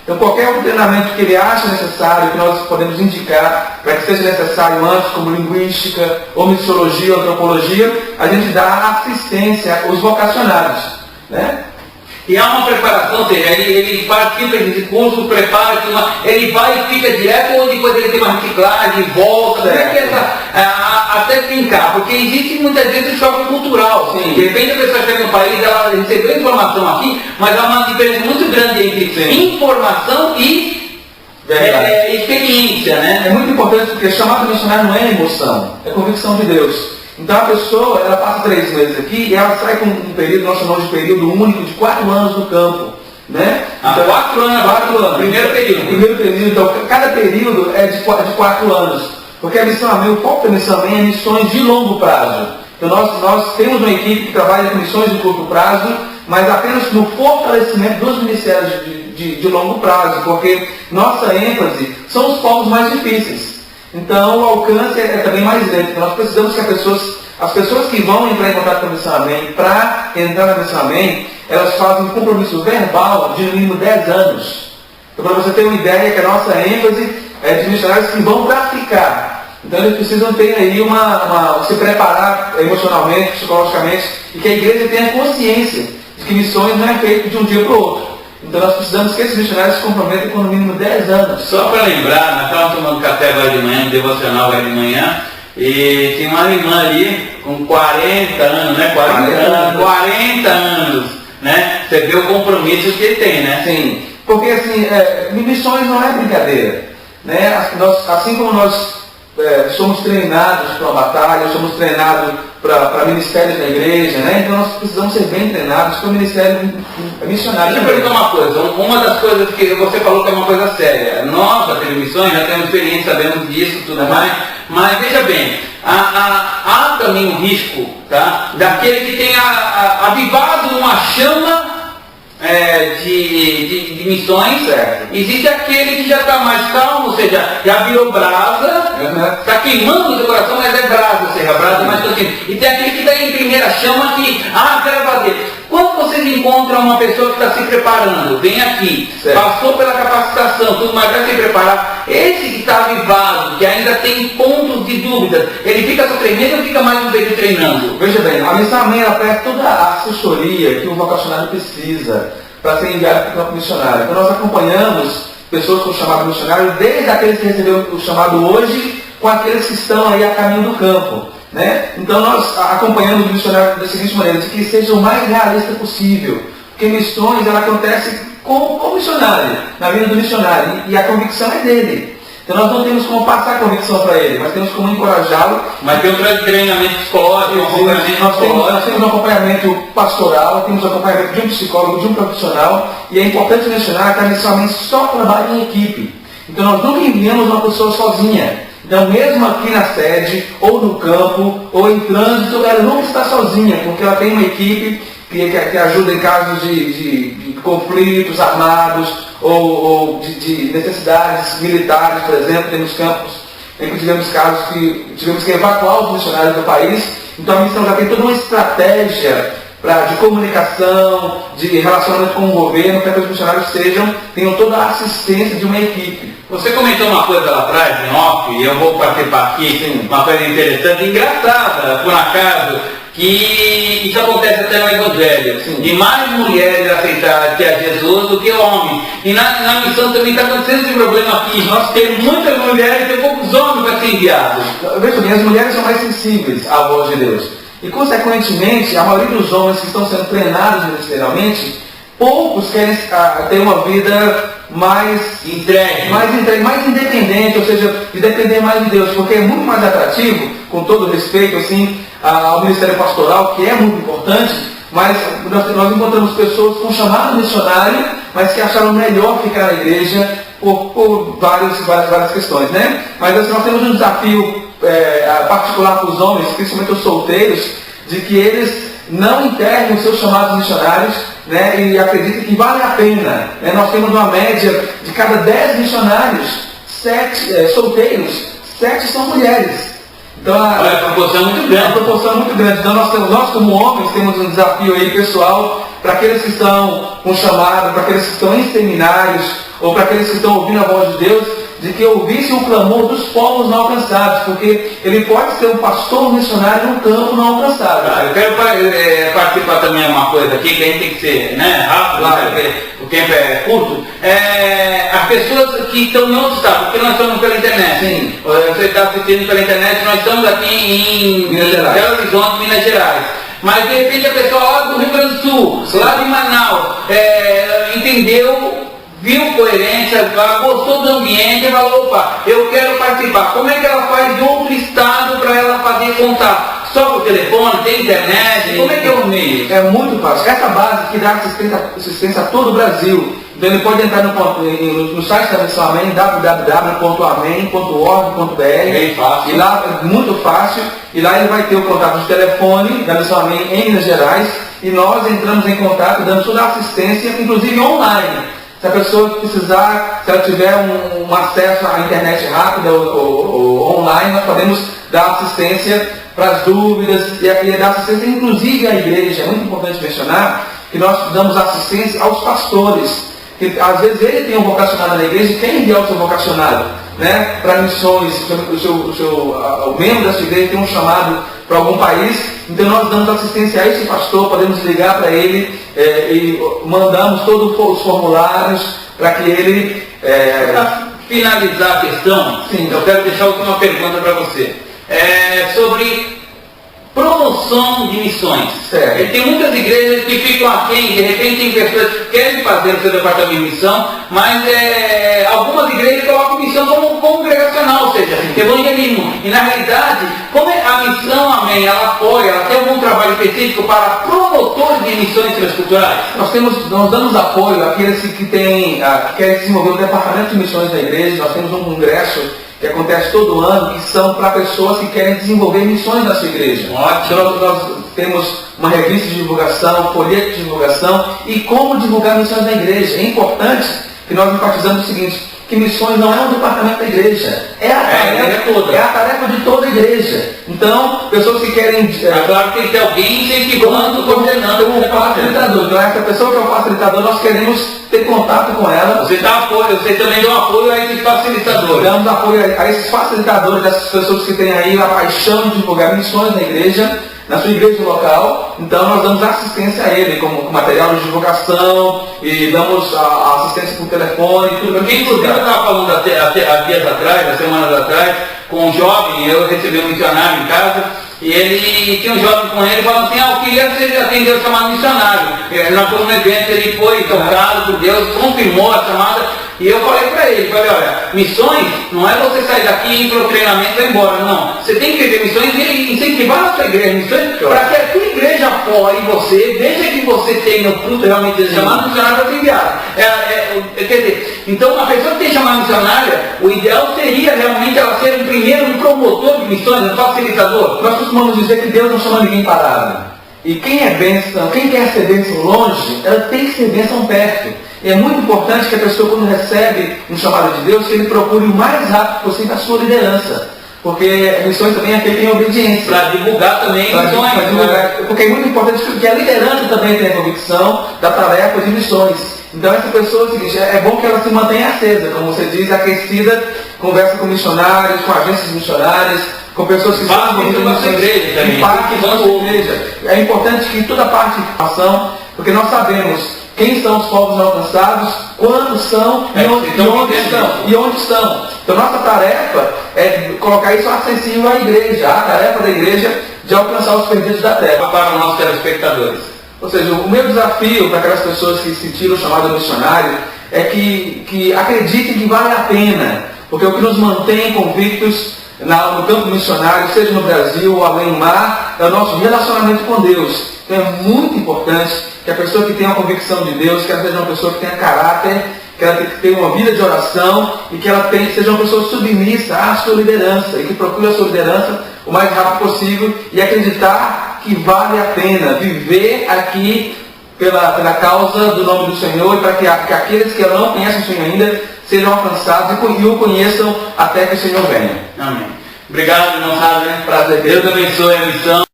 Então, qualquer outro treinamento que ele acha necessário, que nós podemos indicar para que seja necessário antes, como linguística, ou missiologia, ou antropologia, a gente dá assistência aos vocacionados, né? E há uma preparação, ou seja, ele participa desse curso, prepara, ele vai e fica direto, ou depois ele tem uma reciclagem, volta, como é que é até brincar, porque existe muitas vezes um choque cultural. Sim. De repente a pessoa chega no país, ela recebeu informação aqui, mas há uma diferença muito grande entre informação e experiência, né? É muito importante porque chamado missionário não é emoção, é convicção de Deus. Então a pessoa, ela passa 3 meses aqui e ela sai com um período, nós chamamos de período único de 4 anos no campo, né? Então, 4 anos. Primeiro período. Então cada período é de 4 anos. Porque a missão AMEI, o foco da missão AMEI é missões de longo prazo. Então nós temos uma equipe que trabalha com missões de curto prazo, mas apenas no fortalecimento dos ministérios de longo prazo, porque nossa ênfase são os povos mais difíceis. Então o alcance é também mais lento. Então, nós precisamos que as pessoas que vão entrar em contato com a missão AMEI, para entrar na missão AMEI, elas fazem um compromisso verbal de no mínimo 10 anos. Então, para você ter uma ideia, que a nossa ênfase é de missionários que vão para ficar. Então eles precisam ter aí se preparar emocionalmente, psicologicamente, e que a igreja tenha consciência de que missões não é feito de um dia para o outro. Então nós precisamos que esses missionários se comprometam com no mínimo 10 anos. Só para lembrar, nós estávamos tomando café agora de manhã, um devocional agora de manhã, e tem uma irmã ali com 40 anos, né? 40 anos, né? Você vê o compromisso que ele tem, né? Sim, porque assim, missões não é brincadeira, né? Assim como nós somos treinados para uma batalha, somos treinados para ministérios da igreja, né? Então nós precisamos ser bem treinados para o ministério missionário. Deixa eu perguntar uma coisa, uma das coisas que você falou que é uma coisa séria, nós da Telemissões já temos experiência, sabemos disso e tudo mais, mas veja bem, há também um risco, tá? Daquele que tenha avivado uma chama de missões, certo. Existe aquele que já está mais calmo, ou seja, já virou brasa, está queimando o seu coração, mas é brasa, ou seja, brasa mais quentinha. E tem aquele que está em primeira chama que, quero fazer. Quando vocês encontram uma pessoa que está se preparando, vem aqui, certo, passou pela capacitação, tudo mais, vai se preparar, esse que está avivado, que ainda tem pontos de dúvida, ele fica só treinando ou fica mais um período treinando? Veja bem, a missão AMEI ela presta toda a assessoria que o vocacionário precisa para ser enviado para o campo missionário. Então nós acompanhamos pessoas com o chamado missionário, desde aqueles que receberam o chamado hoje, com aqueles que estão aí a caminho do campo, né? Então nós acompanhamos o missionário da seguinte maneira, de que seja o mais realista possível, porque missões ela acontece com o missionário, na vida do missionário, e a convicção é dele. Então nós não temos como passar a convicção para ele, mas temos como encorajá-lo. Mas tem um treinamento psicológico, nós temos um acompanhamento pastoral, temos um acompanhamento de um psicólogo, de um profissional, e é importante mencionar que a missão AMEI só trabalha em equipe. Então nós nunca enviamos uma pessoa sozinha. Então mesmo aqui na sede, ou no campo, ou em trânsito, ela nunca está sozinha, porque ela tem uma equipe que ajuda em casos de conflitos armados, ou de necessidades militares, por exemplo, temos campos em que tivemos casos que tivemos que evacuar os missionários do país. Então a missão já tem toda uma estratégia de comunicação, de relacionamento com o governo, para que os missionários tenham toda a assistência de uma equipe. Você comentou uma coisa lá atrás, em off, e eu vou participar aqui, uma coisa interessante, engraçada, por acaso, que isso acontece até no Evangelho. E mais mulheres aceitarem que é Jesus do que homens. E na missão também está acontecendo esse problema aqui. Nós temos muitas mulheres e poucos homens para ser enviados. Veja bem, as mulheres são mais sensíveis à voz de Deus. E, consequentemente, a maioria dos homens que estão sendo treinados ministerialmente, poucos querem ter uma vida mais entregue, mais independente, ou seja, de depender mais de Deus, porque é muito mais atrativo, com todo respeito assim, ao ministério pastoral, que é muito importante, mas nós encontramos pessoas com chamado missionário, mas que acharam melhor ficar na igreja por várias questões, né? Mas assim, nós temos um desafio particular para os homens, principalmente os solteiros, de que eles não enterrem os seus chamados missionários, né, e acreditem que vale a pena. Né? Nós temos uma média de cada 10 missionários, 7 solteiros, 7 são mulheres. Então, olha, a proporção é muito grande. A proporção é muito grande. Então nós como homens temos um desafio aí pessoal para aqueles que estão com chamado, para aqueles que estão em seminários, ou para aqueles que estão ouvindo a voz de Deus, de que ouvissem o clamor dos povos não alcançados, porque ele pode ser um pastor missionário num campo não alcançado. Eu quero participar também de uma coisa aqui, que a gente tem que ser rápido, claro. Porque o tempo é curto. As pessoas que estão em outro estado, porque nós estamos pela internet. Sim. Você está assistindo pela internet, nós estamos aqui em Belo Horizonte, Minas Gerais. Mas de repente a pessoa lá do Rio Grande do Sul, lá de Manaus, entendeu, viu coerência, gostou do ambiente e falou, opa, eu quero participar. Como é que ela faz de outro estado para ela fazer contato? Só por telefone, tem internet? Sim. Como é que é o meio? É muito fácil. Essa base que dá assistência a todo o Brasil. Então ele pode entrar no site da Missão Amém, www.amém.org.br. Bem fácil. E lá é muito fácil. E lá ele vai ter o contato de telefone da Missão Amém em Minas Gerais. E nós entramos em contato, damos toda a assistência, inclusive online. Se a pessoa precisar, se ela tiver um acesso à internet rápida ou online, nós podemos dar assistência para as dúvidas e dar assistência inclusive à igreja. É muito importante mencionar que nós damos assistência aos pastores. Que, às vezes ele tem um vocacionado na igreja e quer enviar o seu vocacionado, né, para missões. O membro da sua igreja tem um chamado para algum país, então nós damos assistência a esse pastor, podemos ligar para ele e mandamos todos os formulários para que ele... Para finalizar a questão, sim, eu quero deixar uma pergunta para você. Sobre promoção de missões. Certo. Tem muitas igrejas que ficam aquém, de repente tem pessoas que querem fazer o seu departamento de missão, mas algumas igrejas colocam missão como congregacional, ou seja, evangelismo. E na realidade, como a Missão Amém, ela apoia, ela tem algum trabalho específico para promotores de missões transculturais? Nós damos apoio àqueles que querem desenvolver o departamento de missões da igreja. Nós temos um congresso que acontece todo ano, que são para pessoas que querem desenvolver missões na sua igreja. Então nós temos uma revista de divulgação, folheto de divulgação e como divulgar missões na igreja. É importante que nós enfatizamos o seguinte, que missões não é um departamento da igreja, é a tarefa de toda a igreja. Então, pessoas que querem... claro que tem que ter alguém incentivando, coordenando o facilitador. Então, essa pessoa que é o facilitador, nós queremos ter contato com ela. Você também dá apoio a esses facilitadores. Damos apoio a esses facilitadores, dessas pessoas que têm aí a paixão de divulgar missões na igreja, na sua igreja local. Então nós damos assistência a ele, como material de divulgação, e damos a assistência por telefone, tudo. Inclusive eu estava falando há dias atrás, semanas atrás, com um jovem, eu recebi um missionário em casa, e ele tinha um jovem com ele falando assim, eu queria que você atendeu o chamado missionário. Nós fomos num evento, ele foi tocado por Deus, confirmou a chamada. E eu falei para ele, olha, missões não é você sair daqui, ir para o treinamento e vai embora, não. Você tem que viver missões e incentivar a sua igreja, missões, para que a sua igreja apoie você, veja que você tem o fruto realmente de chamado missionário para ser enviado. Quer dizer, então a pessoa que tem chamado missionária, o ideal seria realmente ela ser um promotor de missões, um facilitador. Nós costumamos dizer que Deus não chama ninguém parado. E quem é bênção, quem quer ser bênção longe, ela tem que ser bênção perto. E é muito importante que a pessoa, quando recebe um chamado de Deus, que ele procure o mais rápido possível a sua liderança. Porque missões também é feita em obediência. Para divulgar também missões. Porque é muito importante que a liderança também tenha convicção da tarefa de missões. Então essa pessoa, é o seguinte, é bom que ela se mantenha acesa, como você diz, aquecida, conversa com missionários, com agências missionárias, com pessoas que estão envolvidas na igreja também. É importante que toda parte de ação, porque nós sabemos quem são os povos não alcançados, quantos são e onde estão. Então nossa tarefa é colocar isso acessível à igreja, a tarefa da igreja de alcançar os perdidos da terra. Para os nossos telespectadores. Ou seja, o meu desafio para aquelas pessoas que sentiram o chamado missionário é que acreditem que vale a pena, porque o que nos mantém convictos no campo missionário, seja no Brasil ou além do mar, é o nosso relacionamento com Deus. Então é muito importante que a pessoa que tenha a convicção de Deus, que ela seja uma pessoa que tenha caráter, que ela tenha uma vida de oração e que ela seja uma pessoa submissa à sua liderança e que procure a sua liderança o mais rápido possível e acreditar que vale a pena viver aqui pela causa do nome do Senhor e para que aqueles que não conhecem o Senhor ainda sejam alcançados e o conheçam até que o Senhor venha. Amém. Obrigado, irmão Rader. Prazer. Deus abençoe a missão.